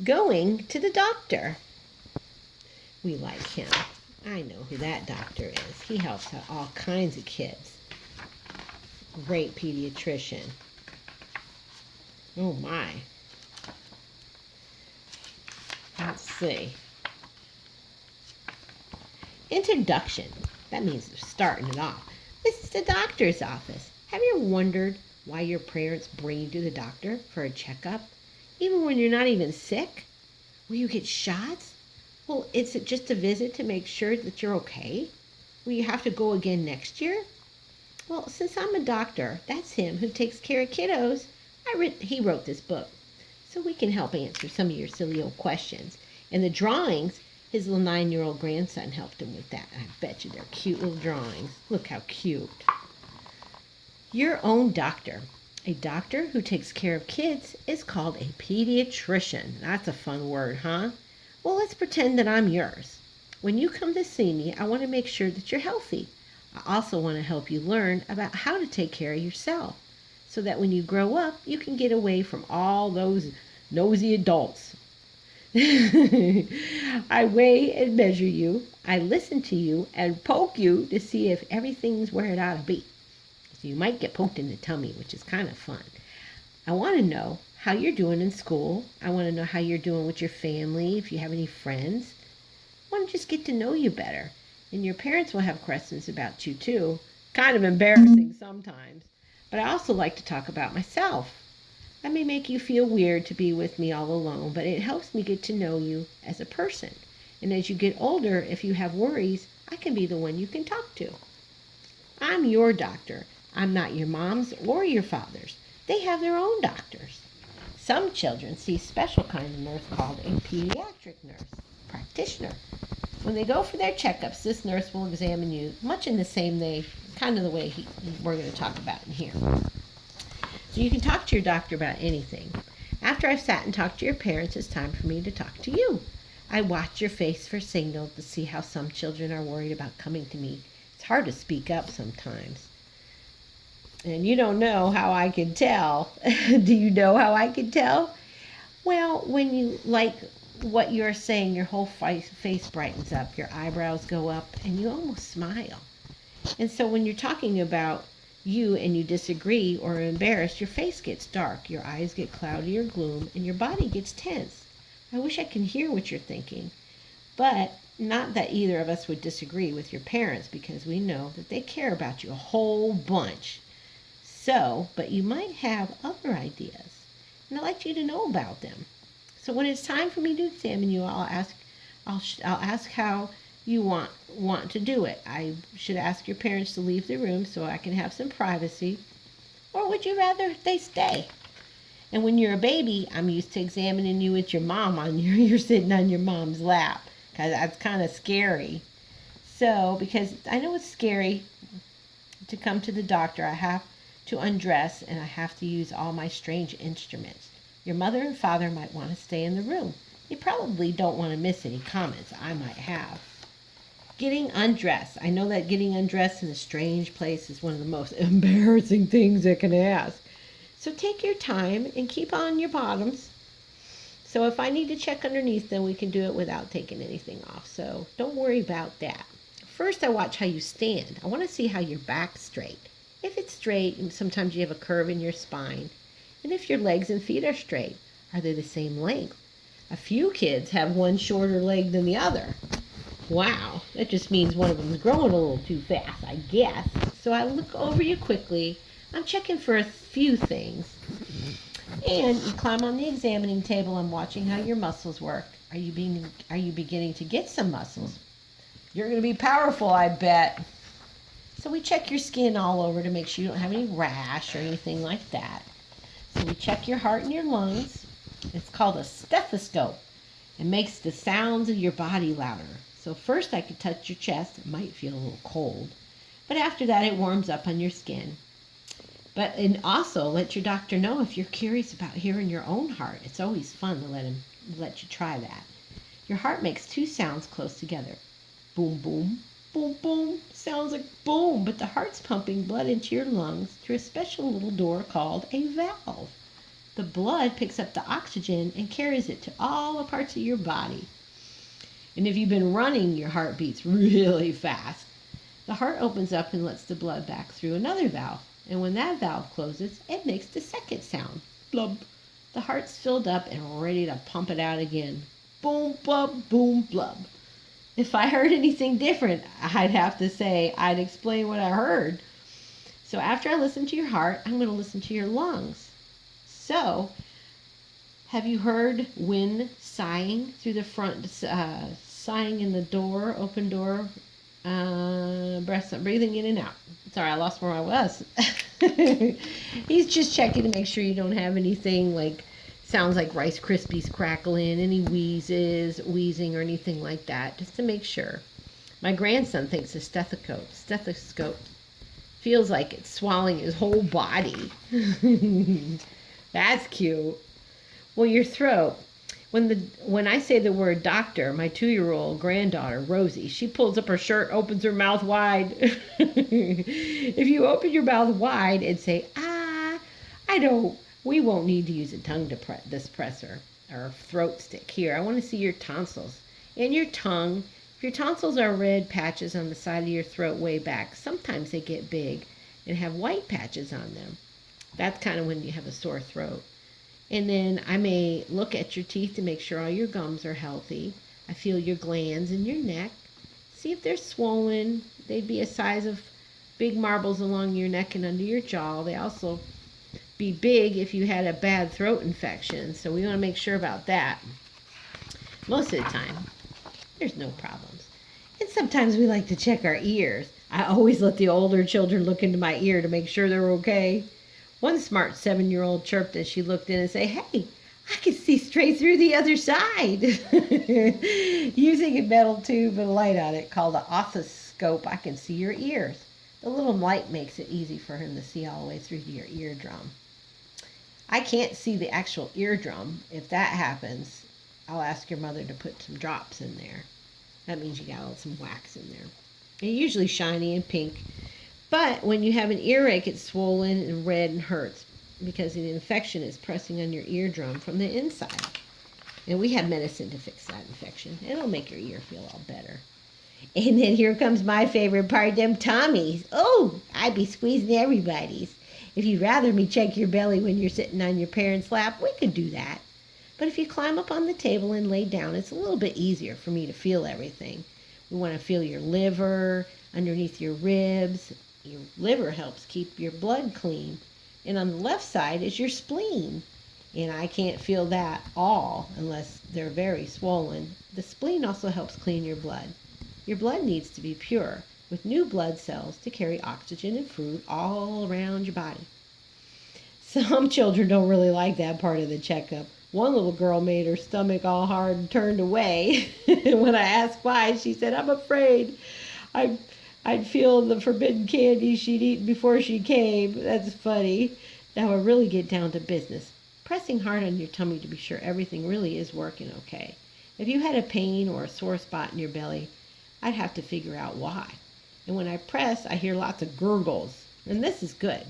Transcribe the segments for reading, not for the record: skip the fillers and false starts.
going to the doctor. We like him. I know who that doctor is. He helps out all kinds of kids. Great pediatrician. Oh my. Let's see. Introduction. That means starting it off. This is the doctor's office. Have you ever wondered why your parents bring you to the doctor for a checkup? Even when you're not even sick? Will you get shots? Well, is it just a visit to make sure that you're okay? Will you have to go again next year? Well, since I'm a doctor, that's him who takes care of kiddos. He wrote this book, so we can help answer some of your silly old questions. And the drawings, his little 9-year-old grandson helped him with that. I bet you they're cute little drawings. Look how cute. Your own doctor. A doctor who takes care of kids is called a pediatrician. That's a fun word, huh? Well, let's pretend that I'm yours. When you come to see me, I want to make sure that you're healthy. I also want to help you learn about how to take care of yourself so that when you grow up, you can get away from all those nosy adults. I weigh and measure you. I listen to you and poke you to see if everything's where it ought to be. So you might get poked in the tummy, which is kind of fun. I want to know how you're doing in school. I want to know how you're doing with your family, if you have any friends. I want to just get to know you better. And your parents will have questions about you too. Kind of embarrassing sometimes. But I also like to talk about myself. That may make you feel weird to be with me all alone, but it helps me get to know you as a person. And as you get older, if you have worries, I can be the one you can talk to. I'm your doctor. I'm not your mom's or your father's. They have their own doctors. Some children see special kind of nurse called a pediatric nurse practitioner. When they go for their checkups, this nurse will examine you much in the same way, kind of the way we're going to talk about in here. So you can talk to your doctor about anything. After I've sat and talked to your parents, it's time for me to talk to you. I watch your face for signals to see how some children are worried about coming to me. It's hard to speak up sometimes. And you don't know how I can tell. Do you know how I can tell? Well, when you like what you're saying, your whole face brightens up, your eyebrows go up, and you almost smile. And so when you're talking about you and you disagree or are embarrassed, your face gets dark, your eyes get cloudy or gloom, and your body gets tense. I wish I could hear what you're thinking, but not that either of us would disagree with your parents because we know that they care about you a whole bunch. So, but you might have other ideas, and I'd like you to know about them. So when it's time for me to examine you, I'll ask how you want to do it. I should ask your parents to leave the room so I can have some privacy, or would you rather they stay? And when you're a baby, I'm used to examining you with your mom you're sitting on your mom's lap, because that's kind of scary. So, because I know it's scary to come to the doctor, I have to undress and I have to use all my strange instruments. Your mother and father might want to stay in the room. You probably don't want to miss any comments I might have. Getting undressed. I know that getting undressed in a strange place is one of the most embarrassing things I can ask. So take your time and keep on your bottoms. So if I need to check underneath, then we can do it without taking anything off. So don't worry about that. First, I watch how you stand. I want to see how your back's straight. If it's straight, and sometimes you have a curve in your spine. And if your legs and feet are straight, are they the same length? A few kids have one shorter leg than the other. Wow, that just means one of them is growing a little too fast, I guess. So I look over you quickly. I'm checking for a few things. And you climb on the examining table. I'm watching how your muscles work. Are you beginning to get some muscles? You're going to be powerful, I bet. So we check your skin all over to make sure you don't have any rash or anything like that. So we check your heart and your lungs. It's called a stethoscope. It makes the sounds of your body louder. So first I could touch your chest. It might feel a little cold. But after that it warms up on your skin. And also let your doctor know if you're curious about hearing your own heart. It's always fun to let you try that. Your heart makes two sounds close together. Boom, boom, boom, boom. Sounds like boom, but the heart's pumping blood into your lungs through a special little door called a valve. The The blood picks up the oxygen and carries it to all the parts of your body. And if you've been running, your heart beats really fast. The heart opens up and lets the blood back through another valve. And when that valve closes, it makes the second sound. Blub. The heart's filled up and ready to pump it out again. Boom, blub, boom, blub. If I heard anything different, I'd have to say I'd explain what I heard. So after I listen to your heart, I'm going to listen to your lungs. So, have you heard wind sighing through the front, sighing in the door, open door, breathing in and out? Sorry, I lost where I was. He's just checking to make sure you don't have anything like, sounds like Rice Krispies crackling, any wheezing or anything like that, just to make sure. My grandson thinks a stethoscope feels like it's swallowing his whole body. That's cute. Well, your throat. When I say the word doctor, my 2-year-old granddaughter, Rosie, she pulls up her shirt, opens her mouth wide. If you open your mouth wide and say, we won't need to use a tongue depressor or throat stick. Here, I want to see your tonsils and your tongue. If your tonsils are red patches on the side of your throat way back, sometimes they get big and have white patches on them. That's kind of when you have a sore throat. And then I may look at your teeth to make sure all your gums are healthy. I feel your glands in your neck. See if they're swollen. They'd be a size of big marbles along your neck and under your jaw. They also be big if you had a bad throat infection. So we want to make sure about that. Most of the time, there's no problems. And sometimes we like to check our ears. I always let the older children look into my ear to make sure they're okay. One smart 7-year-old chirped as she looked in and said, "Hey, I can see straight through the other side." Using a metal tube with a light on it called an stethoscope, I can see your ears. The little light makes it easy for him to see all the way through to your eardrum. I can't see the actual eardrum. If that happens, I'll ask your mother to put some drops in there. That means you got some wax in there. They're usually shiny and pink. But when you have an earache, it's swollen and red and hurts because the infection is pressing on your eardrum from the inside. And we have medicine to fix that infection. It'll make your ear feel all better. And then here comes my favorite part, them tummies. Oh, I'd be squeezing everybody's. If you'd rather me check your belly when you're sitting on your parents' lap, we could do that. But if you climb up on the table and lay down, it's a little bit easier for me to feel everything. We want to feel your liver, underneath your ribs. Your liver helps keep your blood clean. And on the left side is your spleen. And I can't feel that all unless they're very swollen. The spleen also helps clean your blood. Your blood needs to be pure, with new blood cells to carry oxygen and food all around your body. Some children don't really like that part of the checkup. One little girl made her stomach all hard and turned away. When I asked why, she said, "I'm afraid I'd feel the forbidden candy she'd eaten before she came." That's funny. Now we'll really get down to business. Pressing hard on your tummy to be sure everything really is working okay. If you had a pain or a sore spot in your belly, I'd have to figure out why. And when I press, I hear lots of gurgles. And this is good.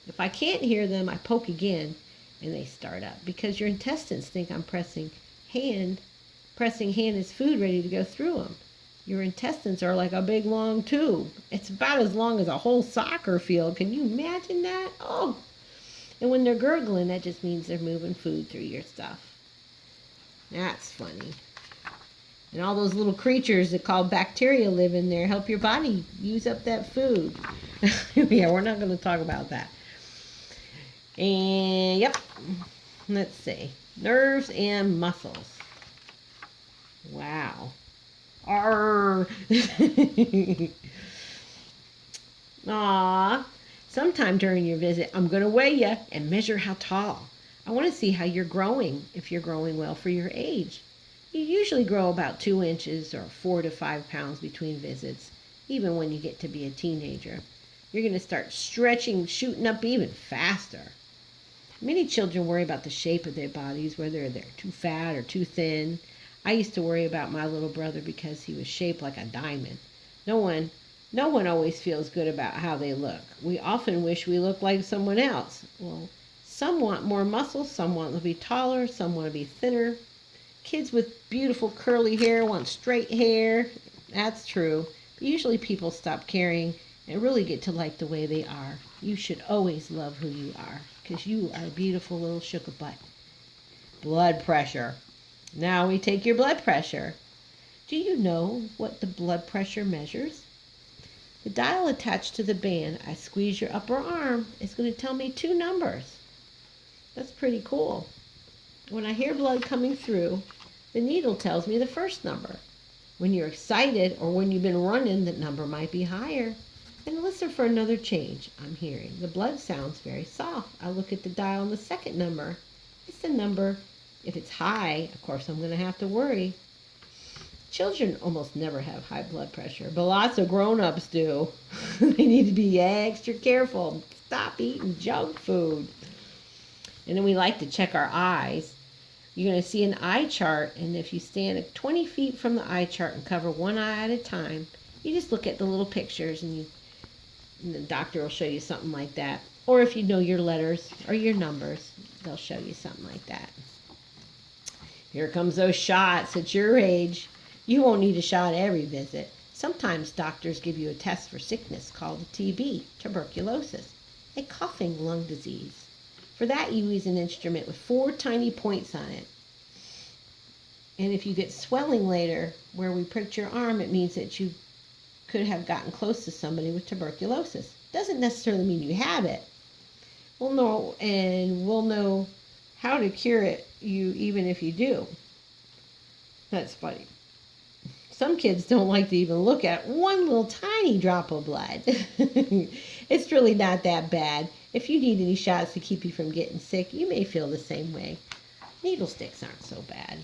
If I can't hear them, I poke again and they start up. Because your intestines think I'm pressing hand is food ready to go through them. Your intestines are like a big long tube. It's about as long as a whole soccer field. Can you imagine that? Oh! And when they're gurgling, that just means they're moving food through your stuff. That's funny. And all those little creatures that call bacteria live in there, help your body use up that food. Yeah, we're not going to talk about that. And, yep. Let's see. Nerves and muscles. Wow. Arr. Aw. Sometime during your visit, I'm going to weigh you and measure how tall. I want to see how you're growing, if you're growing well for your age. You usually grow about 2 inches or 4 to 5 pounds between visits, even when you get to be a teenager. You're going to start stretching, shooting up even faster. Many children worry about the shape of their bodies, whether they're too fat or too thin. I used to worry about my little brother because he was shaped like a diamond. No one always feels good about how they look. We often wish we looked like someone else. Well, Some want more muscle, some want to be taller, some want to be thinner. Kids with beautiful curly hair want straight hair. That's true. But usually people stop caring and really get to like the way they are. You should always love who you are because you are a beautiful little sugar butt. Blood pressure. Now we take your blood pressure. Do you know what the blood pressure measures? The dial attached to the band I squeeze your upper arm is going to tell me 2 numbers. That's pretty cool. When I hear blood coming through, the needle tells me the first number. When you're excited or when you've been running, the number might be higher. And listen for another change I'm hearing. The blood sounds very soft. I look at the dial and the second number. It's the number. If it's high, of course I'm going to have to worry. Children almost never have high blood pressure, but lots of grown-ups do. They need to be extra careful. Stop eating junk food. And then we like to check our eyes. You're going to see an eye chart, and if you stand 20 feet from the eye chart and cover one eye at a time, you just look at the little pictures, and the doctor will show you something like that. Or if you know your letters or your numbers, they'll show you something like that. Here comes those shots at your age. You won't need a shot every visit. Sometimes doctors give you a test for sickness called TB, tuberculosis, a coughing lung disease. For that, you use an instrument with 4 tiny points on it. And if you get swelling later where we pricked your arm, it means that you could have gotten close to somebody with tuberculosis. Doesn't necessarily mean you have it. We'll know how to cure it even if you do. That's funny. Some kids don't like to even look at one little tiny drop of blood. It's really not that bad. If you need any shots to keep you from getting sick, you may feel the same way. Needle sticks aren't so bad.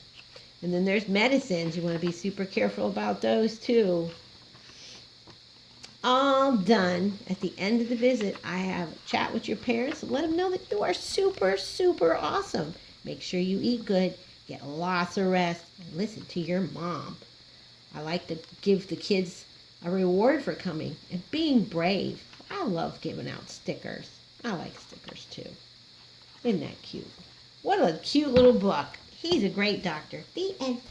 And then there's medicines. You want to be super careful about those too. All done. At the end of the visit, I have a chat with your parents and let them know that you are super, super awesome. Make sure you eat good, get lots of rest, and listen to your mom. I like to give the kids a reward for coming and being brave. I love giving out stickers. I like stickers too. Isn't that cute? What a cute little buck. He's a great doctor. The end.